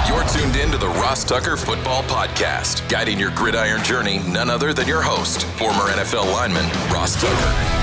You're tuned in to the Ross Tucker Football Podcast, guiding your gridiron journey, none other than your host, former NFL lineman, Ross Tucker.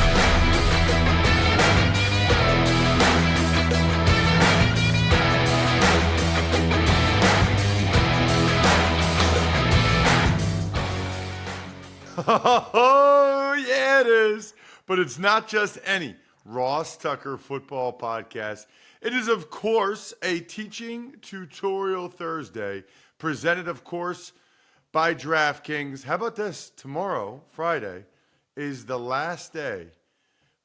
Oh, yeah, it is. But it's not just any Ross Tucker Football Podcast. It is, of course, a teaching tutorial Thursday, presented, of course, by DraftKings. How about this? Tomorrow, Friday, is the last day,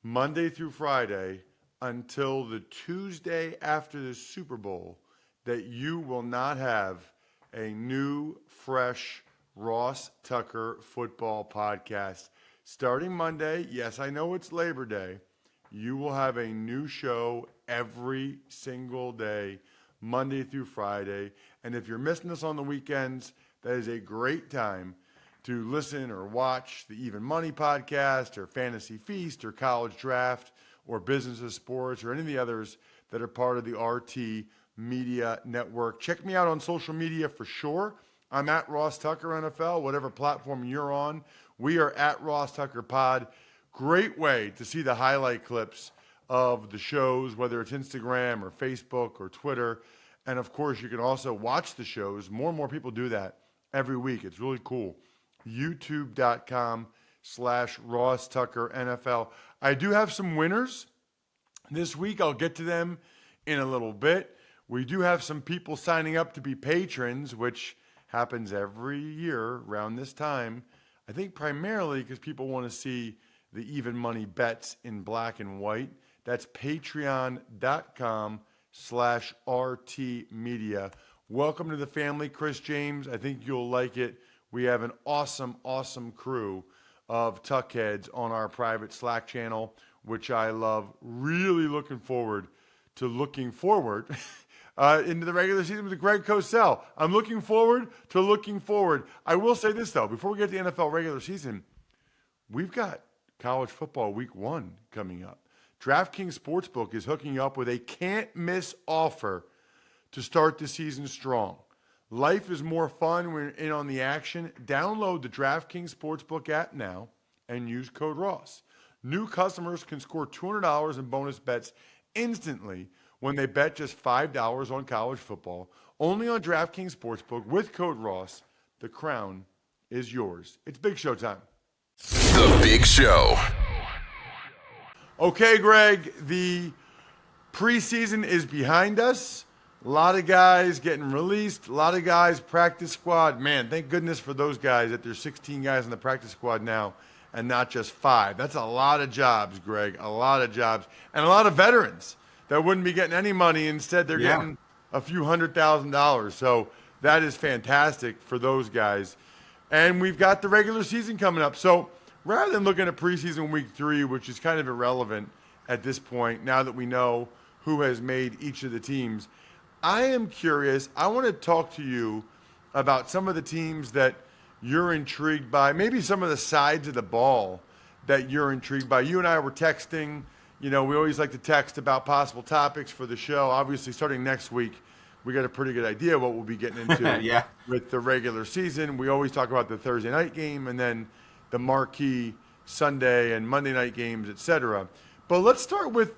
Monday through Friday, until the Tuesday after the Super Bowl, that you will not have a new, fresh Ross Tucker Football Podcast. Starting Monday, yes, I know it's Labor Day, you will have a new show every single day, Monday through Friday. And if you're missing us on the weekends, that is a great time to listen or watch the Even Money podcast or Fantasy Feast or College Draft or Business of Sports or any of the others that are part of the RT Media Network. Check me out on social media for sure. I'm at Ross Tucker NFL, whatever platform you're on. We are at Ross Tucker Pod. Great way to see the highlight clips of the shows, whether it's Instagram or Facebook or Twitter. And, of course, you can also watch the shows. More and more people do that every week. It's really cool. YouTube.com/Ross Tucker NFL. I do have some winners this week. I'll get to them in a little bit. We do have some people signing up to be patrons, which happens every year around this time. I think primarily because people want to see the even money bets in black and white. That's patreon.com/RT Media. Welcome to the family, Chris James. I think you'll like it. We have an awesome, awesome crew of Tuckheads on our private Slack channel, which I love. Really looking forward into the regular season with Greg Cosell. I'm looking forward to looking forward. I will say this, though, before we get to the NFL regular season, we've got college football week 1 coming up. DraftKings Sportsbook is hooking up with a can't-miss offer to start the season strong. Life is more fun when you're in on the action. Download the DraftKings Sportsbook app now and use code ROSS. New customers can score $200 in bonus bets instantly when they bet just $5 on college football. Only on DraftKings Sportsbook with code ROSS. The crown is yours. It's Big Show time. The Big Show. Okay, Greg, the preseason is behind us. A lot of guys getting released. A lot of guys practice squad. Man, thank goodness for those guys that there's 16 guys in the practice squad now and not just 5. That's a lot of jobs, Greg, a lot of jobs. And a lot of veterans that wouldn't be getting any money. Instead, they're getting a few $100,000. So that is fantastic for those guys. And we've got the regular season coming up. So rather than looking at preseason week 3, which is kind of irrelevant at this point, now that we know who has made each of the teams, I am curious. I want to talk to you about some of the teams that you're intrigued by, maybe some of the sides of the ball that you're intrigued by. You and I were texting. You know, we always like to text about possible topics for the show. Obviously, starting next week, we got a pretty good idea what we'll be getting into with the regular season. We always talk about the Thursday night game and then the marquee Sunday and Monday night games, etc. But let's start with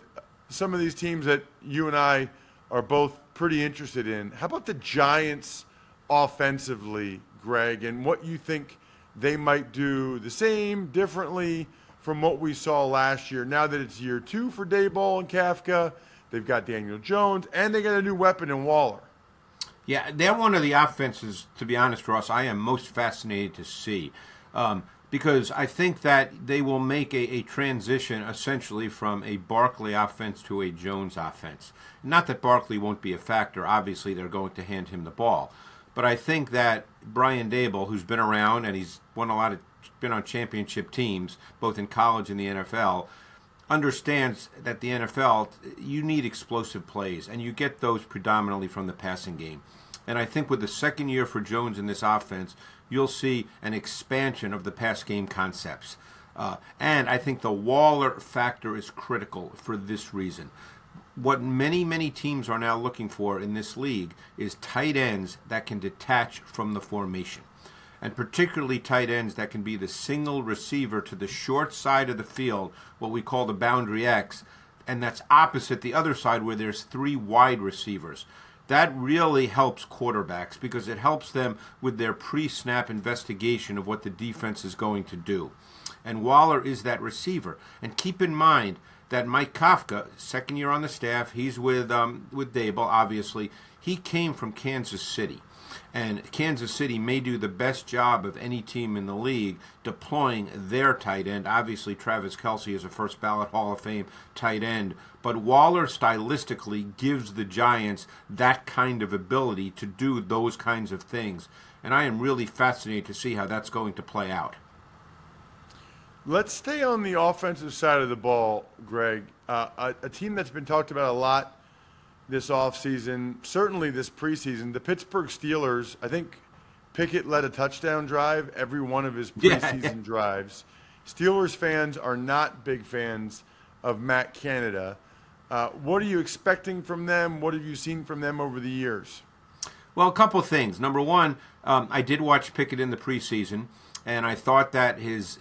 some of these teams that you and I are both pretty interested in. How about the Giants offensively, Greg, and what you think they might do the same, differently from what we saw last year? Now that it's year 2 for Daboll and Kafka, they've got Daniel Jones, and they got a new weapon in Waller. Yeah, they're one of the offenses, to be honest, Ross, I am most fascinated to see. Because I think that they will make a transition essentially from a Barkley offense to a Jones offense. Not that Barkley won't be a factor. Obviously, they're going to hand him the ball. But I think that Brian Daboll, who's been around and he's been on championship teams, both in college and the NFL, understands that the NFL, you need explosive plays, and you get those predominantly from the passing game. And I think with the second year for Jones in this offense, you'll see an expansion of the pass game concepts. And I think the Waller factor is critical for this reason. what many, many teams are now looking for in this league is tight ends that can detach from the formation. And particularly tight ends that can be the single receiver to the short side of the field, what we call the boundary X, and that's opposite the other side where there's 3 wide receivers. That really helps quarterbacks because it helps them with their pre-snap investigation of what the defense is going to do. And Waller is that receiver. And keep in mind that Mike Kafka, second year on the staff, he's with Dable, obviously. He came from Kansas City. And Kansas City may do the best job of any team in the league deploying their tight end. Obviously, Travis Kelce is a first-ballot Hall of Fame tight end. But Waller stylistically gives the Giants that kind of ability to do those kinds of things. And I am really fascinated to see how that's going to play out. Let's stay on the offensive side of the ball, Greg. A team that's been talked about a lot this offseason, certainly this preseason, the Pittsburgh Steelers. I think Pickett led a touchdown drive every one of his preseason drives. Steelers fans are not big fans of Matt Canada. What are you expecting from them? What have you seen from them over the years? Well, a couple of things. Number one, I did watch Pickett in the preseason, and I thought that his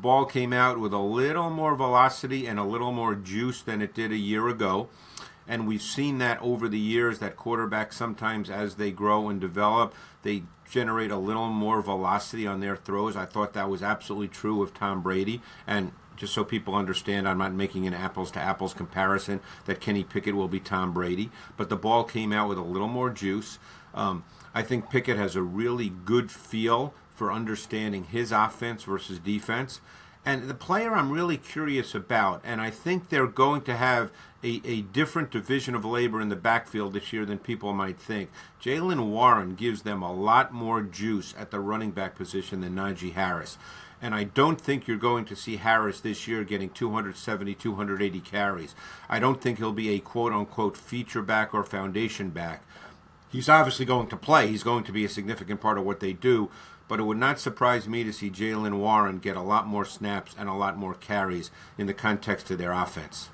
ball came out with a little more velocity and a little more juice than it did a year ago. And we've seen that over the years, that quarterbacks sometimes as they grow and develop, they generate a little more velocity on their throws. I thought that was absolutely true of Tom Brady. And just so people understand, I'm not making an apples-to-apples comparison that Kenny Pickett will be Tom Brady. But the ball came out with a little more juice. I think Pickett has a really good feel for understanding his offense versus defense. And the player I'm really curious about, and I think they're going to have a different division of labor in the backfield this year than people might think. Jaylen Warren gives them a lot more juice at the running back position than Najee Harris. And I don't think you're going to see Harris this year getting 270, 280 carries. I don't think he'll be a quote-unquote feature back or foundation back. He's obviously going to play. He's going to be a significant part of what they do. But it would not surprise me to see Jaylen Warren get a lot more snaps and a lot more carries in the context of their offense.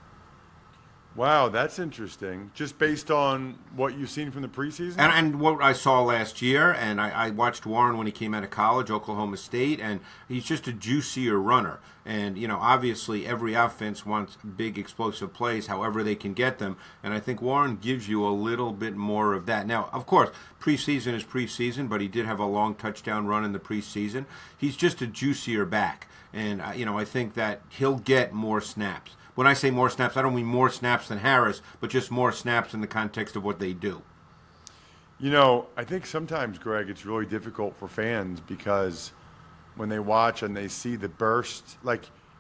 Wow, that's interesting. Just based on what you've seen from the preseason? And what I saw last year, and I watched Warren when he came out of college, Oklahoma State, and he's just a juicier runner. And, obviously every offense wants big explosive plays, however they can get them. And I think Warren gives you a little bit more of that. Now, of course, preseason is preseason, but he did have a long touchdown run in the preseason. He's just a juicier back. And, I think that he'll get more snaps. When I say more snaps, I don't mean more snaps than Harris, but just more snaps in the context of what they do. I think sometimes, Greg, it's really difficult for fans because when they watch and they see the burst,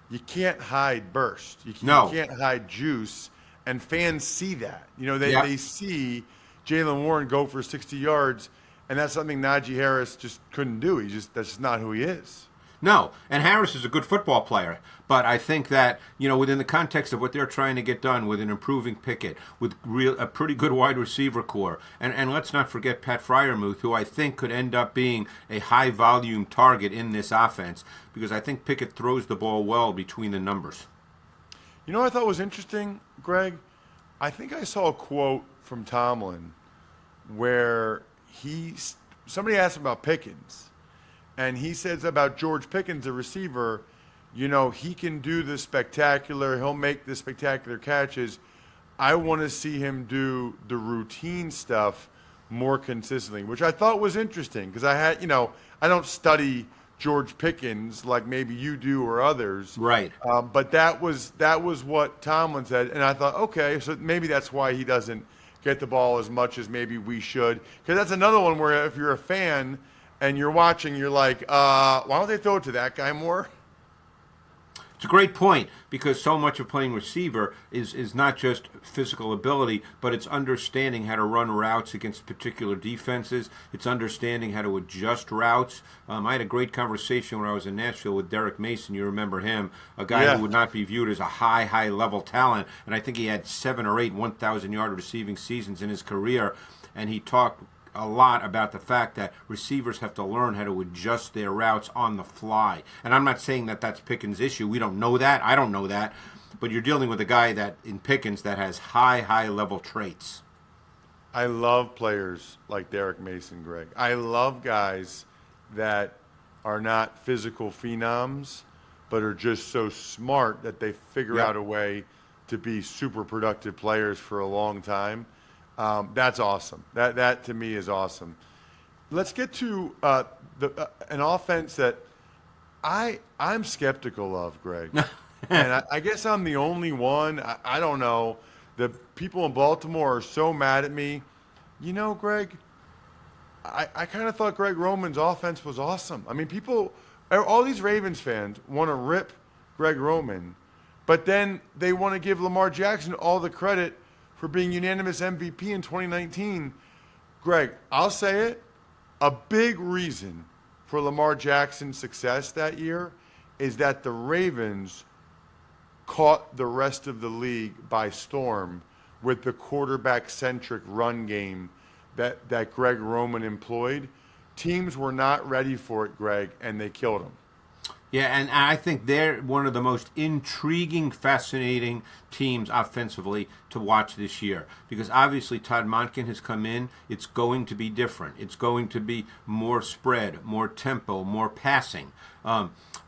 you can't hide burst. You can't hide juice, and fans see that. They see Jaylen Warren go for 60 yards, and that's something Najee Harris just couldn't do. That's just not who he is. No, and Harris is a good football player, but I think that, within the context of what they're trying to get done with an improving Pickett, with a pretty good wide receiver core, and let's not forget Pat Freiermuth, who I think could end up being a high-volume target in this offense, because I think Pickett throws the ball well between the numbers. What I thought was interesting, Greg? I think I saw a quote from Tomlin where somebody asked him about Pickens. And he says about George Pickens, a receiver, he can do the spectacular. He'll make the spectacular catches. I want to see him do the routine stuff more consistently, which I thought was interesting because I don't study George Pickens like maybe you do or others. Right. But that was what Tomlin said. And I thought, okay, so maybe that's why he doesn't get the ball as much as maybe we should. Because that's another one where if you're a fan – and you're watching, you're like, why don't they throw it to that guy more? It's a great point because so much of playing receiver is not just physical ability, but it's understanding how to run routes against particular defenses. It's understanding how to adjust routes. I had a great conversation when I was in Nashville with Derek Mason. You remember him, a guy who would not be viewed as a high-level talent. And I think he had 7 or 8 1,000-yard receiving seasons in his career. And he talked a lot about the fact that receivers have to learn how to adjust their routes on the fly. And I'm not saying that that's Pickens' issue. We don't know that. I don't know that. But you're dealing with a guy that in Pickens that has high level traits. I love players like Derek Mason, Greg. I love guys that are not physical phenoms, but are just so smart that they figure out a way to be super productive players for a long time. That's awesome. That to me is awesome. Let's get to an offense that I'm skeptical of, Greg. And I guess I'm the only one. I don't know. The people in Baltimore are so mad at me. You know, Greg, I kind of thought Greg Roman's offense was awesome. I mean, all these Ravens fans want to rip Greg Roman, but then they want to give Lamar Jackson all the credit for being unanimous MVP in 2019. Greg, I'll say it. A big reason for Lamar Jackson's success that year is that the Ravens caught the rest of the league by storm with the quarterback-centric run game that Greg Roman employed. Teams were not ready for it, Greg, and they killed him. Yeah, and I think they're one of the most intriguing, fascinating teams offensively to watch this year. Because obviously Todd Monken has come in. It's going to be different. It's going to be more spread, more tempo, more passing.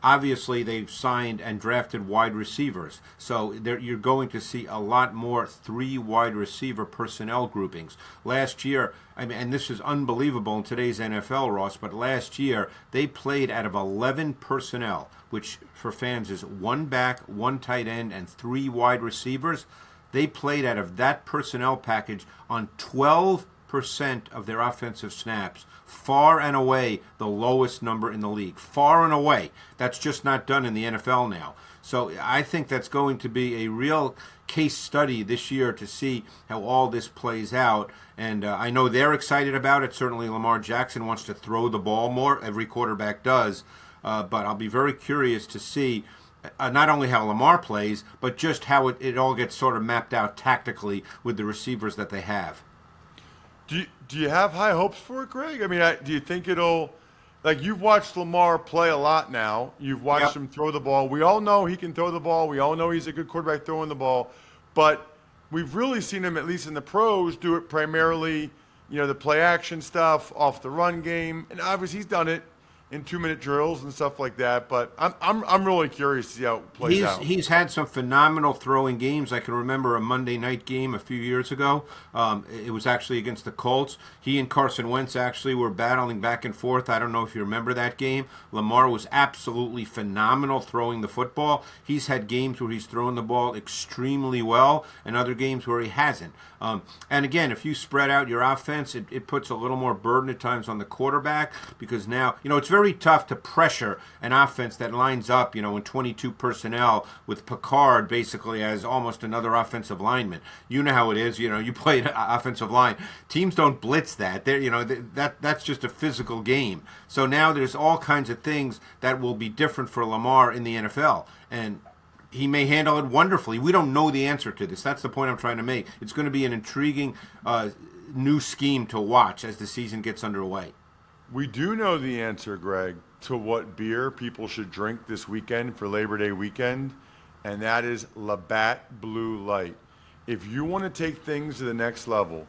Obviously, they've signed and drafted wide receivers. So you're going to see a lot more 3 wide receiver personnel groupings. Last year, I mean, and this is unbelievable in today's NFL, Ross, but last year they played out of 11 personnel, which for fans is 1 back, 1 tight end, and 3 wide receivers. They played out of that personnel package on 12% of their offensive snaps. Far and away the lowest number in the league. Far and away. That's just not done in the NFL now. So I think that's going to be a real case study this year to see how all this plays out. And I know they're excited about it. Certainly Lamar Jackson wants to throw the ball more. Every quarterback does. But I'll be very curious to see not only how Lamar plays, but just how it all gets sort of mapped out tactically with the receivers that they have. Do you have high hopes for it, Greg? I mean, do you think it'll – like you've watched Lamar play a lot now. You've watched him throw the ball. We all know he can throw the ball. We all know he's a good quarterback throwing the ball. But we've really seen him, at least in the pros, do it primarily, the play action stuff, off the run game. And obviously he's done it in 2-minute drills and stuff like that. But I'm really curious to see how it plays out. He's had some phenomenal throwing games. I can remember a Monday night game a few years ago. It was actually against the Colts. He and Carson Wentz actually were battling back and forth. I don't know if you remember that game. Lamar was absolutely phenomenal throwing the football. He's had games where he's thrown the ball extremely well and other games where he hasn't. And again, if you spread out your offense, it puts a little more burden at times on the quarterback because now, it's very tough to pressure an offense that lines up, in 22 personnel with Picard basically as almost another offensive lineman. You know how it is. You play an offensive line. Teams don't blitz that. That's just a physical game. So now there's all kinds of things that will be different for Lamar in the NFL. And he may handle it wonderfully. We don't know the answer to this. That's the point I'm trying to make. It's going to be an intriguing new scheme to watch as the season gets underway. We do know the answer, Greg, to what beer people should drink this weekend for Labor Day weekend, and that is Labatt Blue Light. If you want to take things to the next level,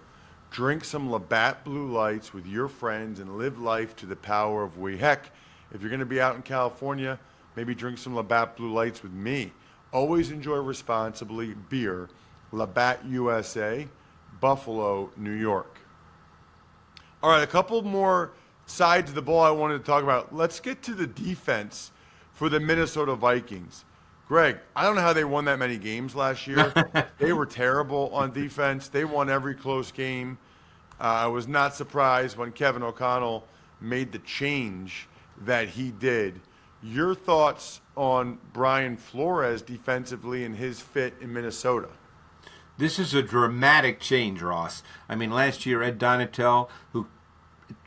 drink some Labatt Blue Lights with your friends and live life to the power of we. Heck, if you're going to be out in California, maybe drink some Labatt Blue Lights with me. Always enjoy responsibly. Beer, Labatt USA, Buffalo, New York. All right, a couple more sides of the ball I wanted to talk about. Let's get to the defense for the Minnesota Vikings. Greg, I don't know how they won that many games last year. They were terrible on defense. They won every close game. I was not surprised when Kevin O'Connell made the change that he did. Your thoughts on Brian Flores defensively and his fit in Minnesota? This is a dramatic change, Ross. I mean, last year, Ed Donatel, who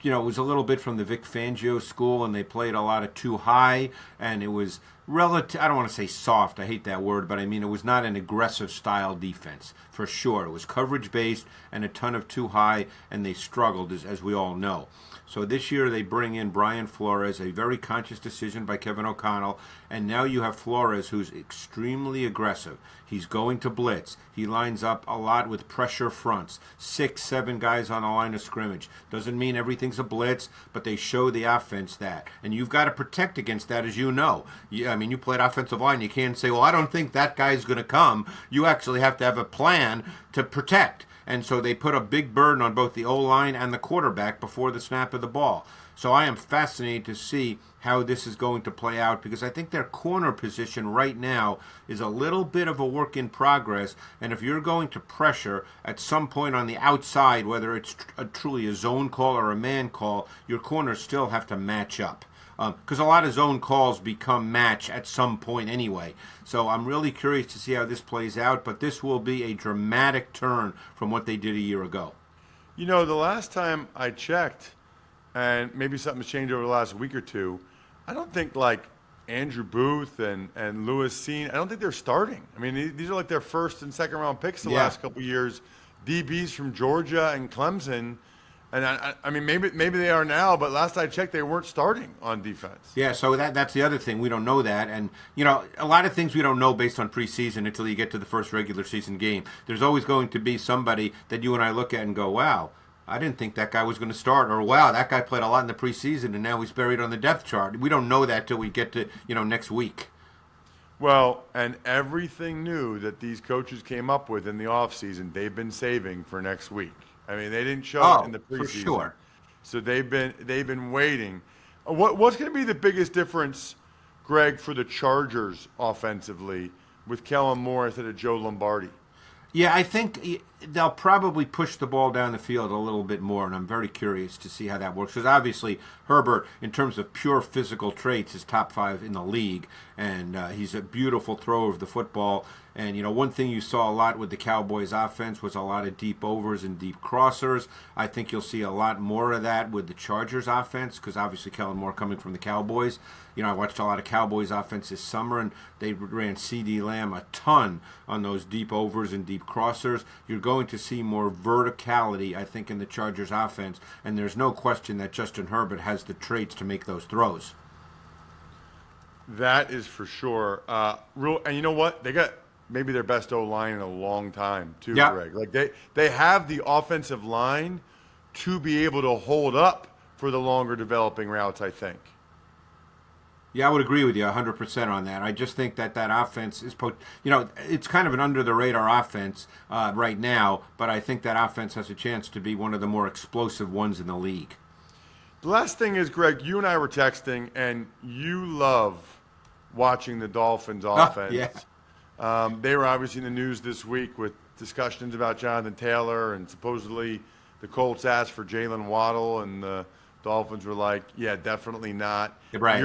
was a little bit from the Vic Fangio school, and they played a lot of too high, and it was relative. I don't want to say soft. I hate that word, but I mean it was not an aggressive style defense for sure. It was coverage based and a ton of too high, and they struggled as we all know. So this year they bring in Brian Flores, a very conscious decision by Kevin O'Connell, and now you have Flores, who's extremely aggressive. He's going to blitz. He lines up a lot with pressure fronts, 6, 7 guys on the line of scrimmage. Doesn't mean everything's a blitz, but they show the offense that. And you've got to protect against that, as you know. I mean, you played offensive line. You can't say, well, I don't think that guy's going to come. You actually have to have a plan to protect. And so they put a big burden on both the O-line and the quarterback before the snap of the ball. So I am fascinated to see how this is going to play out, because I think their corner position right now is a little bit of a work in progress. And if you're going to pressure at some point on the outside, whether it's truly a zone call or a man call, your corners still have to match up. Because a lot of zone calls become match at some point anyway. So I'm really curious to see how this plays out, but this will be a dramatic turn from what they did a year ago. You know, the last time I checked, and maybe something's changed over the last week or two, I don't think like Andrew Booth and Lewis Cine, I don't think they're starting. I mean, these are like their first and second round picks the last couple of years. DBs from Georgia and Clemson. And I mean, maybe they are now, but last I checked, they weren't starting on defense. Yeah, so that's the other thing. We don't know that. And, you know, a lot of things we don't know based on preseason until you get to the first regular season game. There's always going to be somebody that you and I look at and go, wow, I didn't think that guy was going to start. Or, wow, that guy played a lot in the preseason, and now he's buried on the depth chart. We don't know that till we get to, next week. Well, and everything new that these coaches came up with in the offseason, they've been saving for next week. I mean, they didn't show it in the preseason. For sure. So they've been waiting. What's going to be the biggest difference, Greg, for the Chargers offensively with Kellen Moore instead of Joe Lombardi? Yeah, I think they'll probably push the ball down the field a little bit more, and I'm very curious to see how that works. Because obviously Herbert, in terms of pure physical traits, is top 5 in the league, and he's a beautiful thrower of the football. And, one thing you saw a lot with the Cowboys offense was a lot of deep overs and deep crossers. I think you'll see a lot more of that with the Chargers offense, because obviously Kellen Moore coming from the Cowboys. I watched a lot of Cowboys offense this summer, and they ran C.D. Lamb a ton on those deep overs and deep crossers. You're going to see more verticality, I think, in the Chargers offense, and there's no question that Justin Herbert has the traits to make those throws. That is for sure. And you know what? They got maybe their best O-line in a long time, too, Greg. Like they have the offensive line to be able to hold up for the longer developing routes, I think. Yeah, I would agree with you 100% on that. I just think that offense is, it's kind of an under-the-radar offense right now, but I think that offense has a chance to be one of the more explosive ones in the league. The last thing is, Greg, you and I were texting, and you love watching the Dolphins offense. Yeah. They were obviously in the news this week with discussions about Jonathan Taylor, and supposedly the Colts asked for Jalen Waddle, and the Dolphins were like, yeah, definitely not. Right.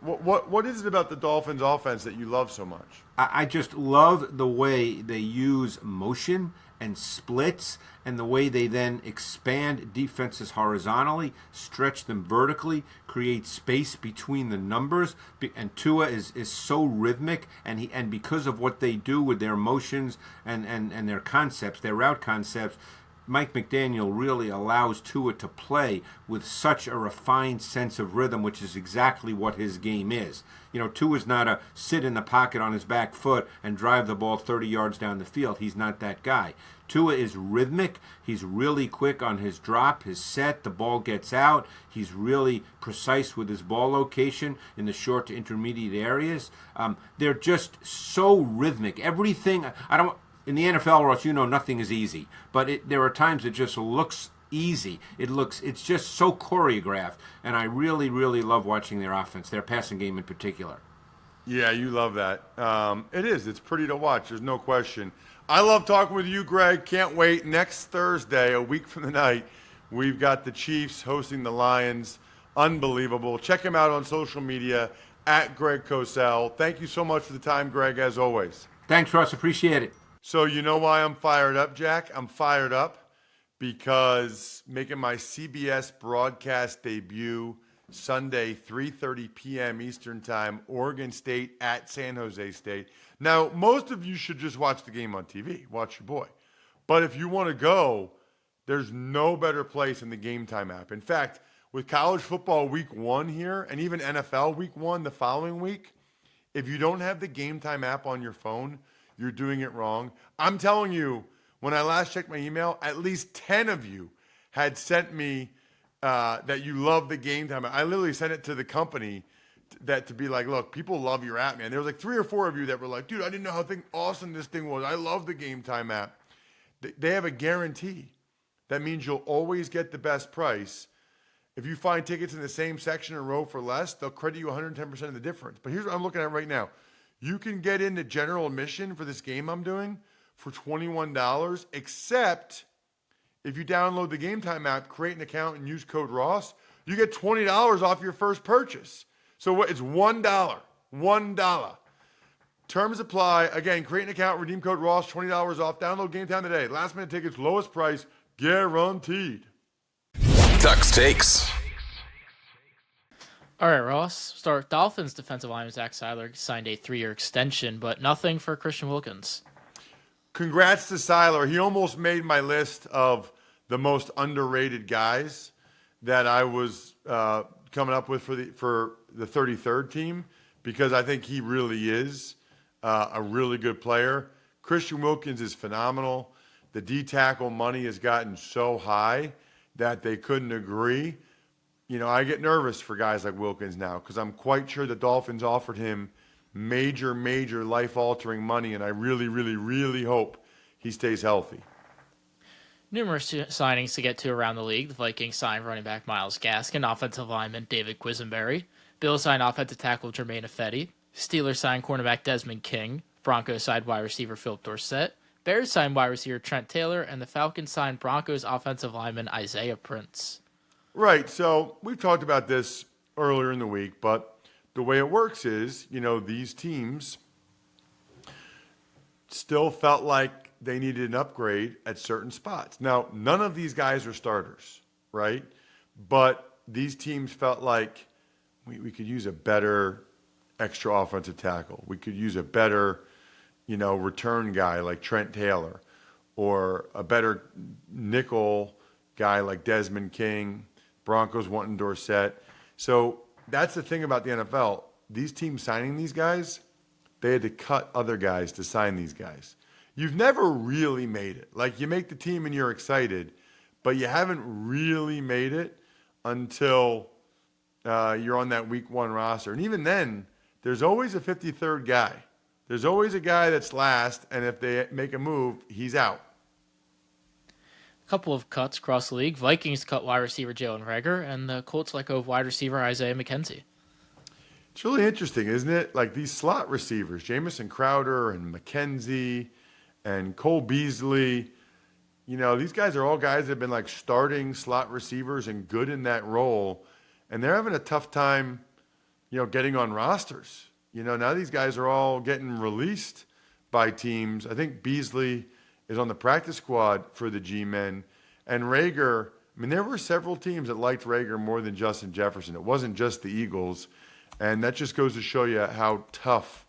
What is it about the Dolphins offense that you love so much? I just love the way they use motion and splits, and the way they then expand defenses horizontally, stretch them vertically, create space between the numbers. And Tua is so rhythmic, and because of what they do with their motions and their concepts, their route concepts, Mike McDaniel really allows Tua to play with such a refined sense of rhythm, which is exactly what his game is. Tua's not a sit in the pocket on his back foot and drive the ball 30 yards down the field. He's not that guy. Tua is rhythmic. He's really quick on his drop, his set. The ball gets out. He's really precise with his ball location in the short to intermediate areas. They're just so rhythmic. Everything, in the NFL, Ross, nothing is easy. But there are times it just looks easy. It's just so choreographed. And I really, really love watching their offense, their passing game in particular. Yeah, you love that. It is. It's pretty to watch. There's no question. I love talking with you, Greg. Can't wait. Next Thursday, a week from the night, we've got the Chiefs hosting the Lions. Unbelievable. Check him out on social media, at Greg Cosell. Thank you so much for the time, Greg, as always. Thanks, Russ. Appreciate it. So you know why I'm fired up, Jack? I'm fired up because making my CBS broadcast debut Sunday, 3:30 p.m. Eastern Time, Oregon State at San Jose State. Now, most of you should just watch the game on TV. Watch your boy. But if you want to go, there's no better place in the Game Time app. In fact, with college football week 1 here, and even NFL week 1 the following week, if you don't have the Game Time app on your phone, you're doing it wrong. I'm telling you, when I last checked my email, at least 10 of you had sent me that you love the Game Time. I literally sent it to the company to be like, look, people love your app, man. There was like 3 or 4 of you that were like, dude, I didn't know how awesome this thing was. I love the Game Time app. They have a guarantee. That means you'll always get the best price. If you find tickets in the same section or row for less, they'll credit you 110% of the difference. But here's what I'm looking at right now. You can get into general admission for this game I'm doing for $21, except if you download the Game Time app, create an account, and use code Ross, you get $20 off your first purchase. So it's $1. $1. Terms apply. Again, create an account, redeem code Ross, $20 off. Download Game Time today. Last minute tickets, lowest price, guaranteed. Tuck's Takes. All right, Ross. Start. Dolphins defensive lineman Zach Seiler signed a 3-year extension, but nothing for Christian Wilkins. Congrats to Seiler. He almost made my list of the most underrated guys that I was coming up with for the 33rd team, because I think he really is a really good player. Christian Wilkins is phenomenal. The D-tackle money has gotten so high that they couldn't agree. You know, I get nervous for guys like Wilkins now because I'm quite sure the Dolphins offered him major, major life-altering money, and I really, really, really hope he stays healthy. Numerous signings to get to around the league. The Vikings signed running back Myles Gaskin, offensive lineman David Quisenberry. Bills signed offensive tackle Jermaine Ifedi. Steelers signed cornerback Desmond King. Broncos signed wide receiver Philip Dorsett. Bears signed wide receiver Trent Taylor, and the Falcons signed Broncos offensive lineman Isaiah Prince. Right, so we've talked about this earlier in the week, but the way it works is, you know, these teams still felt like they needed an upgrade at certain spots. Now, none of these guys are starters, right? But these teams felt like we could use a better extra offensive tackle. We could use a better, you know, return guy like Trent Taylor, or a better nickel guy like Desmond King. Broncos wanting Dorsett. So that's the thing about the NFL. These teams signing these guys, they had to cut other guys to sign these guys. You've never really made it. Like, you make the team and you're excited, but you haven't really made it until you're on that week 1 roster. And even then, there's always a 53rd guy. There's always a guy that's last, and if they make a move, he's out. A couple of cuts across the league. Vikings cut wide receiver Jalen Reagor, and the Colts let go of wide receiver Isaiah McKenzie. It's really interesting, isn't it? Like, these slot receivers, Jamison Crowder and McKenzie and Cole Beasley, you know, these guys are all guys that have been like starting slot receivers and good in that role, and they're having a tough time, you know, getting on rosters. You know, now these guys are all getting released by teams. I think Beasley is on the practice squad for the G-men. And Reagor, I mean, there were several teams that liked Reagor more than Justin Jefferson. It wasn't just the Eagles. And that just goes to show you how tough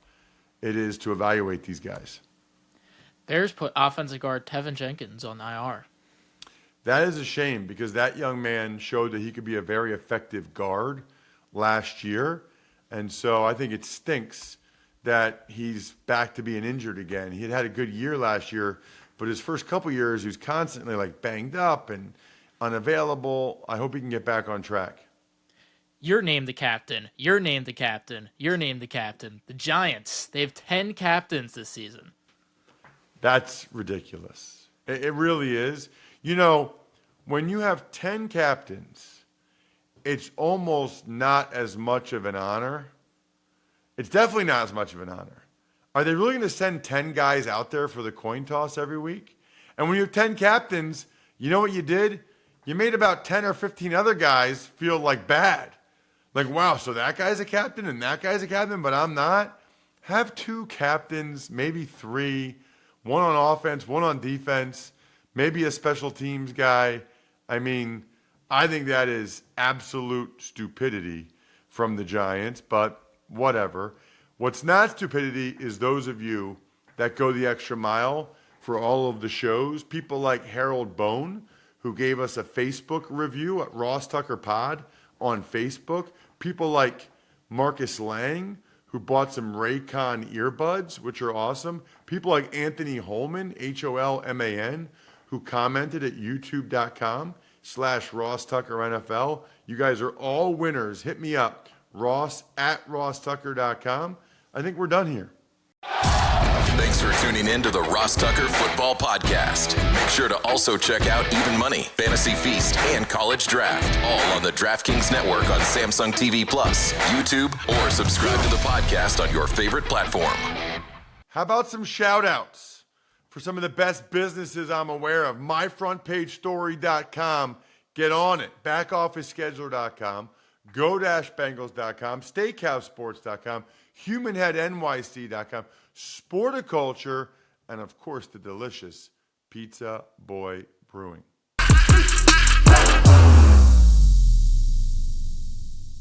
it is to evaluate these guys. Bears put offensive guard Tevin Jenkins on IR. That is a shame, because that young man showed that he could be a very effective guard last year. And so I think it stinks that he's back to being injured again. He had a good year last year, but his first couple years, he was constantly like banged up and unavailable. I hope he can get back on track. You're named the captain. You're named the captain. You're named the captain. The Giants, they have 10 captains this season. That's ridiculous. It really is. You know, when you have 10 captains, it's almost not as much of an honor. It's definitely not as much of an honor. Are they really going to send 10 guys out there for the coin toss every week? And when you have 10 captains, you know what you did? You made about 10 or 15 other guys feel like bad. Like, wow, so that guy's a captain and that guy's a captain, but I'm not? Have 2 captains, maybe 3, one on offense, one on defense, maybe a special teams guy. I mean, I think that is absolute stupidity from the Giants, but whatever. What's not stupidity is those of you that go the extra mile for all of the shows. People like Harold Bone, who gave us a Facebook review at Ross Tucker Pod on Facebook. People like Marcus Lang, who bought some Raycon earbuds, which are awesome. People like Anthony Holman, Holman, who commented at youtube.com/Ross Tucker NFL. You guys are all winners. Hit me up, Ross at RossTucker.com. I think we're done here. Thanks for tuning in to the Ross Tucker Football Podcast. Make sure to also check out Even Money, Fantasy Feast, and College Draft, all on the DraftKings Network on Samsung TV Plus, YouTube, or subscribe to the podcast on your favorite platform. How about some shout-outs for some of the best businesses I'm aware of? MyFrontPageStory.com. Get on it. BackOfficeScheduler.com. Go-Bengals.com. SteakhouseSports.com. HumanHeadNYC.com. Sporticulture, and of course the delicious Pizza Boy Brewing.